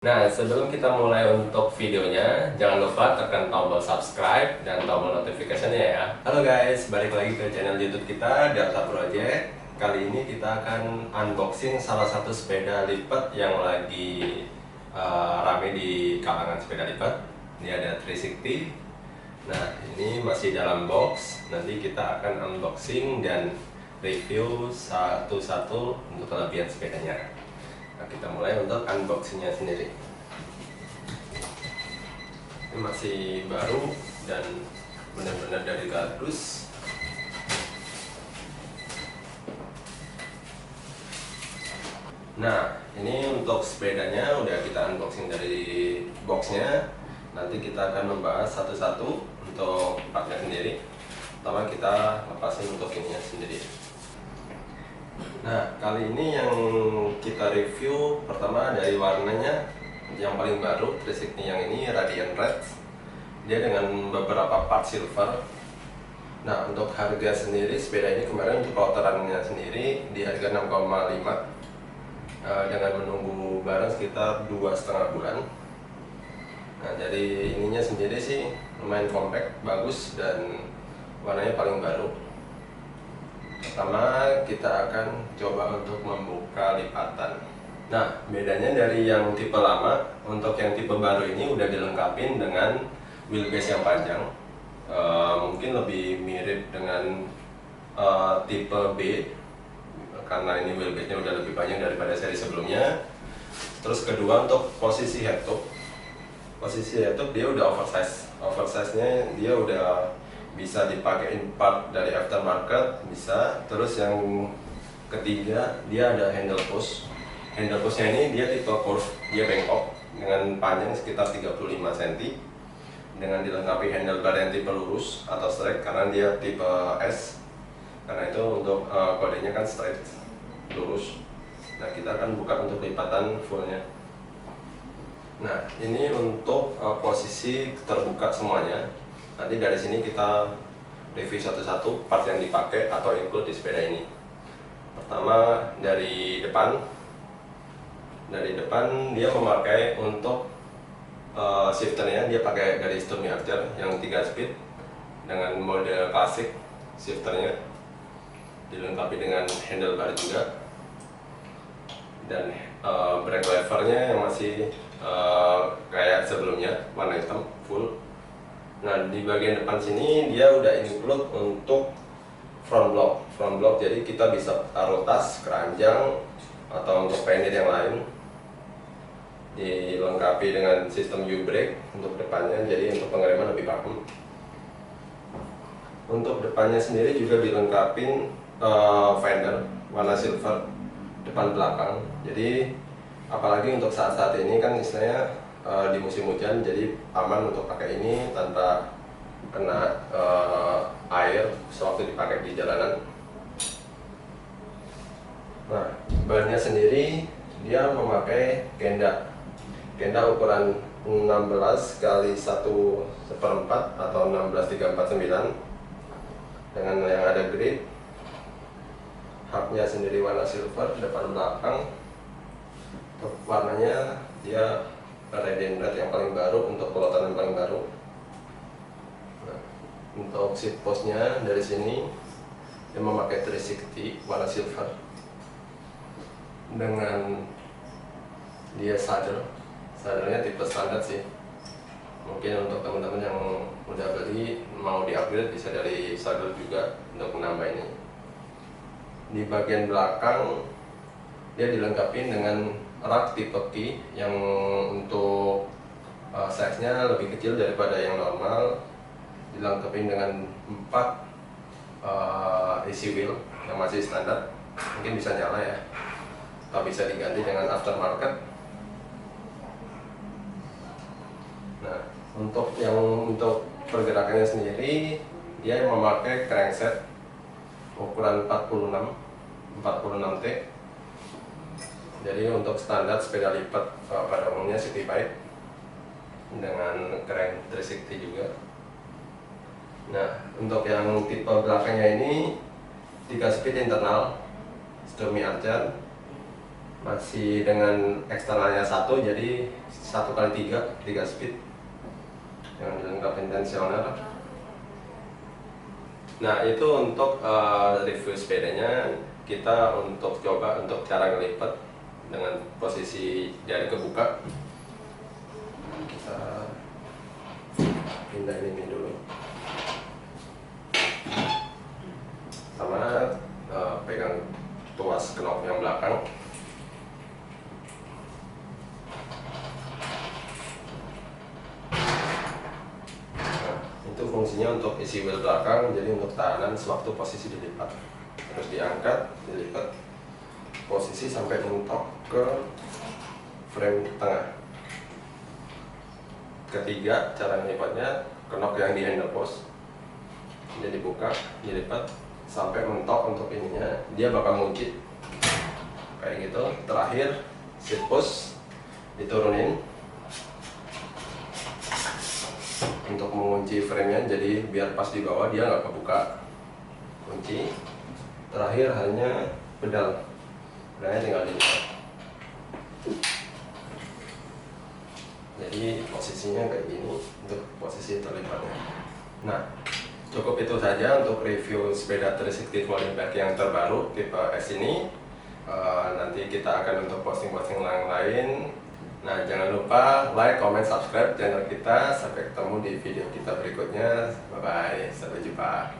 Nah, sebelum kita mulai untuk videonya, jangan lupa tekan tombol subscribe dan tombol notifikasinya ya. Halo guys, balik lagi ke channel YouTube kita, Delta Project. Kali ini kita akan unboxing salah satu sepeda lipat yang lagi rame di kalangan sepeda lipat. Ini ada 360. Nah, ini masih dalam box. Nanti kita akan unboxing dan review satu-satu untuk kelebihan sepedanya. Nah, kita mulai untuk unboxingnya sendiri. Ini masih baru dan benar-benar dari kardus. Nah, ini untuk sepedanya udah kita unboxing dari boxnya. Nanti kita akan membahas satu-satu untuk partnya sendiri. Pertama kita lepasin untuk ininya sendiri. Nah, kali ini yang kita review pertama dari warnanya yang paling baru, 360 yang ini Radiant Red. Dia dengan beberapa part silver. Nah, untuk harga sendiri sepeda ini kemarin untuk loterannya sendiri di harga 6,5 dengan menunggu barang sekitar 2,5 bulan. Nah, dari ininya sendiri sih lumayan compact, bagus dan warnanya paling baru. Pertama kita akan coba untuk membuka lipatan. Nah, bedanya dari yang tipe lama, untuk yang tipe baru ini udah dilengkapi dengan wheelbase yang panjang. Mungkin lebih mirip dengan tipe B, karena ini wheelbase-nya udah lebih panjang daripada seri sebelumnya. Terus kedua untuk posisi headtop. Posisi headtop dia udah oversize. Oversize-nya dia udah bisa dipakai part dari aftermarket, bisa. Terus yang ketiga dia ada handle push. Handle pushnya ini dia tipe curve, dia bengkok dengan panjang sekitar 35 cm dengan dilengkapi handlebar yang tipe lurus atau straight karena dia tipe S. Karena itu untuk kodenya kan straight, lurus. Nah, kita akan buka untuk lipatan fullnya. Nah, ini untuk posisi terbuka semuanya. Nanti dari sini kita review satu-satu part yang dipakai atau include di sepeda ini. Pertama dari depan. Dari depan dia memakai untuk shifternya, dia pakai dari Stormy Archer yang 3 speed dengan mode klasik shifternya. Dilengkapi dengan handlebar juga. Dan brake levernya yang masih kayak sebelumnya, warna hitam full. Nah, di bagian depan sini dia udah include untuk front block, jadi kita bisa taruh tas, keranjang, atau untuk penir yang lain. Dilengkapi dengan sistem U-brake untuk depannya, jadi untuk pengereman lebih bagus. Untuk depannya sendiri juga dilengkapi fender warna silver depan belakang. Jadi apalagi untuk saat-saat ini kan istilahnya di musim hujan, jadi aman untuk pakai ini tanpa kena air sewaktu dipakai di jalanan. Nah, bannya sendiri dia memakai genda ukuran 16 kali 1/4 atau 16349 dengan yang ada grid. Hubnya sendiri warna silver depan belakang. Untuk warnanya dia Radiant Red yang paling baru untuk pelotan yang paling baru. Nah, untuk seat postnya dari sini dia memakai 360 warna silver dengan dia sadelnya tipe standar sih. Mungkin untuk teman-teman yang udah beli mau di-upgrade bisa dari sadel juga untuk menambah ini. Di bagian belakang dia dilengkapi dengan rak tipe key yang untuk size-nya lebih kecil daripada yang normal. Dilengkapi dengan 4 AC wheel yang masih standar, mungkin bisa nyala ya, atau bisa diganti dengan aftermarket. Nah, untuk pergerakannya sendiri dia memakai crankset ukuran 46T. Jadi untuk standar sepeda lipat pada umumnya City Bike dengan crank 360 juga. Nah, untuk yang tipe belakangnya ini 3 speed internal Stormy Archer masih dengan eksternalnya 1, jadi 1x3 speed yang dilengkapi tensioner. Nah, itu untuk review sepedanya. Kita untuk coba untuk cara ngelipat dengan posisi jari kebuka. Kita pindahin ini dulu, sama pegang tuas knop yang belakang. Itu fungsinya untuk isi wheel belakang, jadi untuk tahanan sewaktu posisi dilipat. Terus diangkat, dilipat posisi sampai mentok ke frame tengah. Ketiga, cara melipatnya, kenop yang di handle post, jadi dibuka, dilipat sampai mentok untuk ininya, dia bakal ngunci kayak gitu. Terakhir, seat post diturunin untuk mengunci frame-nya, jadi biar pas di bawah dia nggak kebuka, kunci. Terakhir hanya pedalnya tinggal dilipat. Jadi posisinya kayak gini untuk posisi terlipatnya. Nah, cukup itu saja untuk review sepeda 360 Rolling Bike yang terbaru tipe S ini. Nanti kita akan untuk posting-posting yang lain. Nah, jangan lupa like, comment, subscribe channel kita. Sampai ketemu di video kita berikutnya. Bye bye, sampai jumpa.